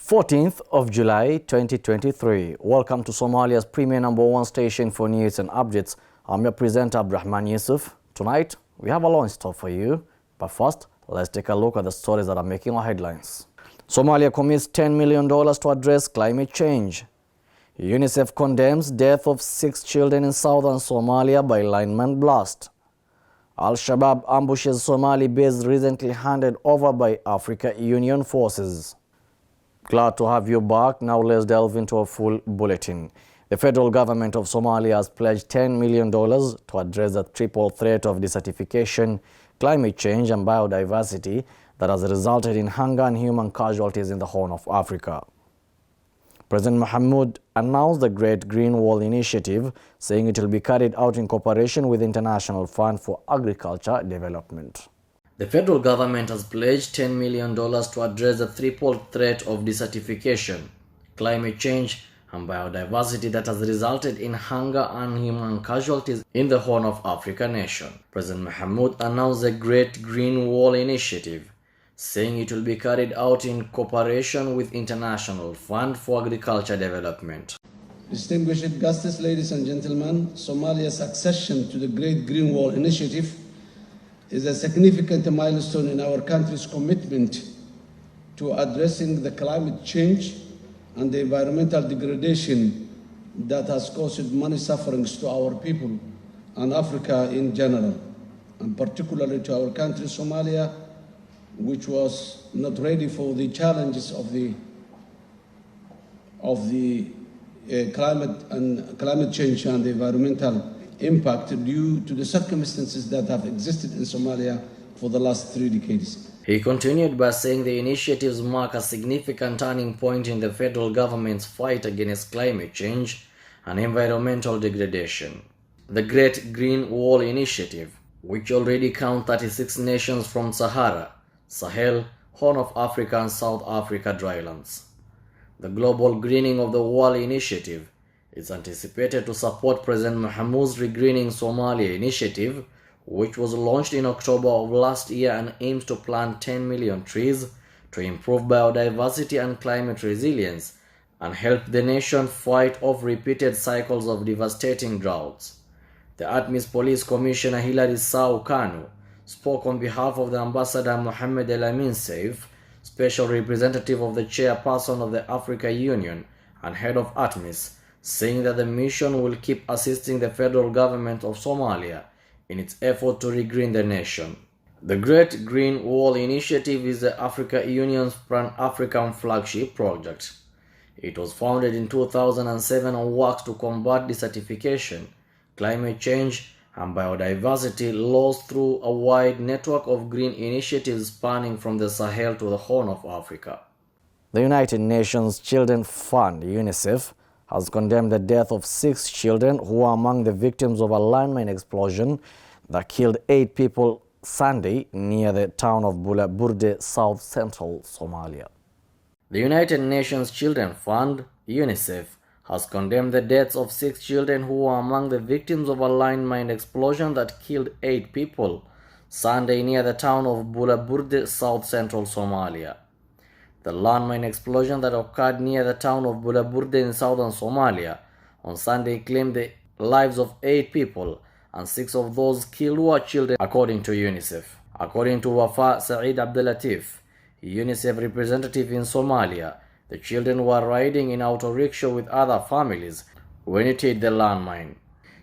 14th of July 2023. Welcome to Somalia's premier #1 station for news and updates. I'm your presenter Abdurrahman Yusuf. Tonight we have a long store for you, but first let's take a look at the stories that are making our headlines. Somalia commits $10 million to address climate change. UNICEF condemns death of 6 children in southern Somalia by lineman blast. Al-Shabaab ambushes Somali base recently handed over by African Union forces. Glad to have you back. Now let's delve into a full bulletin. The federal government of Somalia has pledged $10 million to address the triple threat of desertification, climate change and biodiversity that has resulted in hunger and human casualties in the Horn of Africa. President Mahmoud announced the Great Green Wall Initiative, saying it will be carried out in cooperation with the International Fund for Agriculture Development. The federal government has pledged $10 million to address the triple threat of desertification, climate change and biodiversity that has resulted in hunger and human casualties in the Horn of Africa nation. President Mahmoud announced the Great Green Wall Initiative, saying it will be carried out in cooperation with International Fund for Agriculture Development. Distinguished guests, ladies and gentlemen, Somalia's accession to the Great Green Wall Initiative is a significant milestone in our country's commitment to addressing the climate change and the environmental degradation that has caused many sufferings to our people and Africa in general, and particularly to our country, Somalia, which was not ready for the challenges of the climate change and the environmental impact due to the circumstances that have existed in Somalia for the last 3 decades. He continued by saying the initiatives mark a significant turning point in the federal government's fight against climate change and environmental degradation. The Great Green Wall Initiative, which already counts 36 nations from Sahara, Sahel, Horn of Africa and South Africa drylands. The Global Greening of the Wall Initiative is anticipated to support President Mahmoud's Regreening Somalia initiative, which was launched in October of last year and aims to plant 10 million trees to improve biodiversity and climate resilience and help the nation fight off repeated cycles of devastating droughts. The ATMIS Police Commissioner Hilary Sau Kanu spoke on behalf of the Ambassador Mohammed El Amin Saif, Special Representative of the Chairperson of the African Union and Head of ATMIS, saying that the mission will keep assisting the federal government of Somalia in its effort to regreen the nation. The Great Green Wall Initiative is the African Union's Pan-African flagship project. It was founded in 2007 and works to combat desertification, climate change and biodiversity loss through a wide network of green initiatives spanning from the Sahel to the Horn of Africa. The United Nations Children's Fund, UNICEF, has condemned the death of 6 children who were among the victims of a landmine explosion that killed 8 people Sunday near the town of Bulaburde, south-central Somalia. The United Nations Children's Fund, UNICEF, has condemned the deaths of 6 children who were among the victims of a landmine explosion that killed 8 people Sunday near the town of Bulaburde, south-central Somalia. The landmine explosion that occurred near the town of Bulaburde in southern Somalia on Sunday claimed the lives of 8 people, and 6 of those killed were children, according to UNICEF. According to Wafa Saeed Abdelatif, UNICEF representative in Somalia, the children were riding in auto rickshaw with other families when it hit the landmine.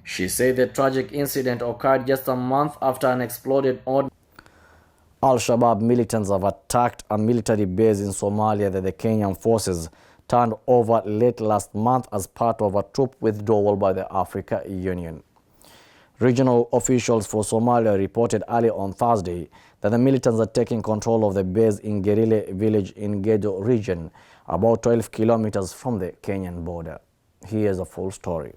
She said the tragic incident occurred just a month after an exploded ordnance. Al-Shabaab militants have attacked a military base in Somalia that the Kenyan forces turned over late last month as part of a troop withdrawal by the African Union. Regional officials for Somalia reported early on Thursday that the militants are taking control of the base in Gerile village in Gedo region, about 12 kilometers from the Kenyan border. Here's the full story.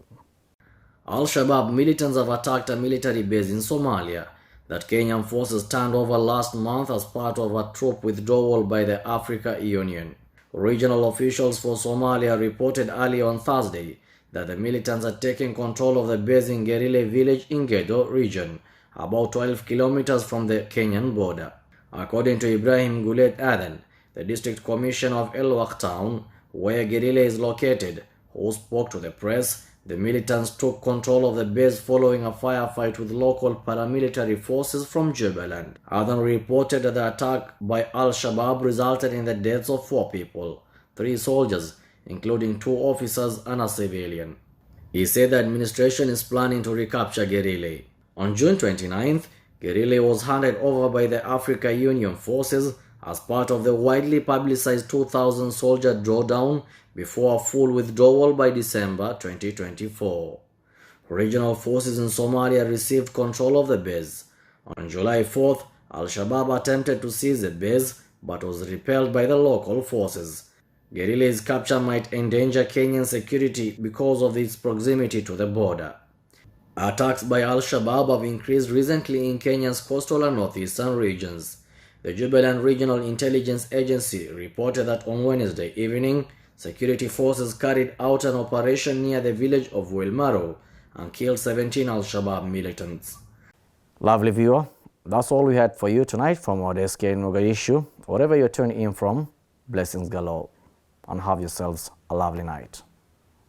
Al-Shabaab militants have attacked a military base in Somalia that Kenyan forces turned over last month as part of a troop withdrawal by the African Union. Regional officials for Somalia reported early on Thursday that the militants are taking control of the base in Gerile village in Gedo region, about 12 kilometers from the Kenyan border. According to Ibrahim Gulet Aden, the district commissioner of El Wak town, where Guerrilla is located, who spoke to the press. The militants took control of the base following a firefight with local paramilitary forces from Jubaland. Others reported that the attack by Al-Shabaab resulted in the deaths of 4 people, 3 soldiers, including 2 officers and a civilian. He said the administration is planning to recapture Guerrilla. On June 29th, Guerrilla was handed over by the Africa Union forces as part of the widely publicized 2,000-soldier drawdown before a full withdrawal by December 2024. Regional forces in Somalia received control of the base. On July 4th, Al-Shabaab attempted to seize the base but was repelled by the local forces. Guerrilla's capture might endanger Kenyan security because of its proximity to the border. Attacks by Al-Shabaab have increased recently in Kenya's coastal and northeastern regions. The Jubaland Regional Intelligence Agency reported that on Wednesday evening, security forces carried out an operation near the village of Wilmaro and killed 17 Al-Shabaab militants. Lovely viewer, that's all we had for you tonight from our desk here in Mogadishu. Wherever you're tuning in from, blessings galore, and have yourselves a lovely night.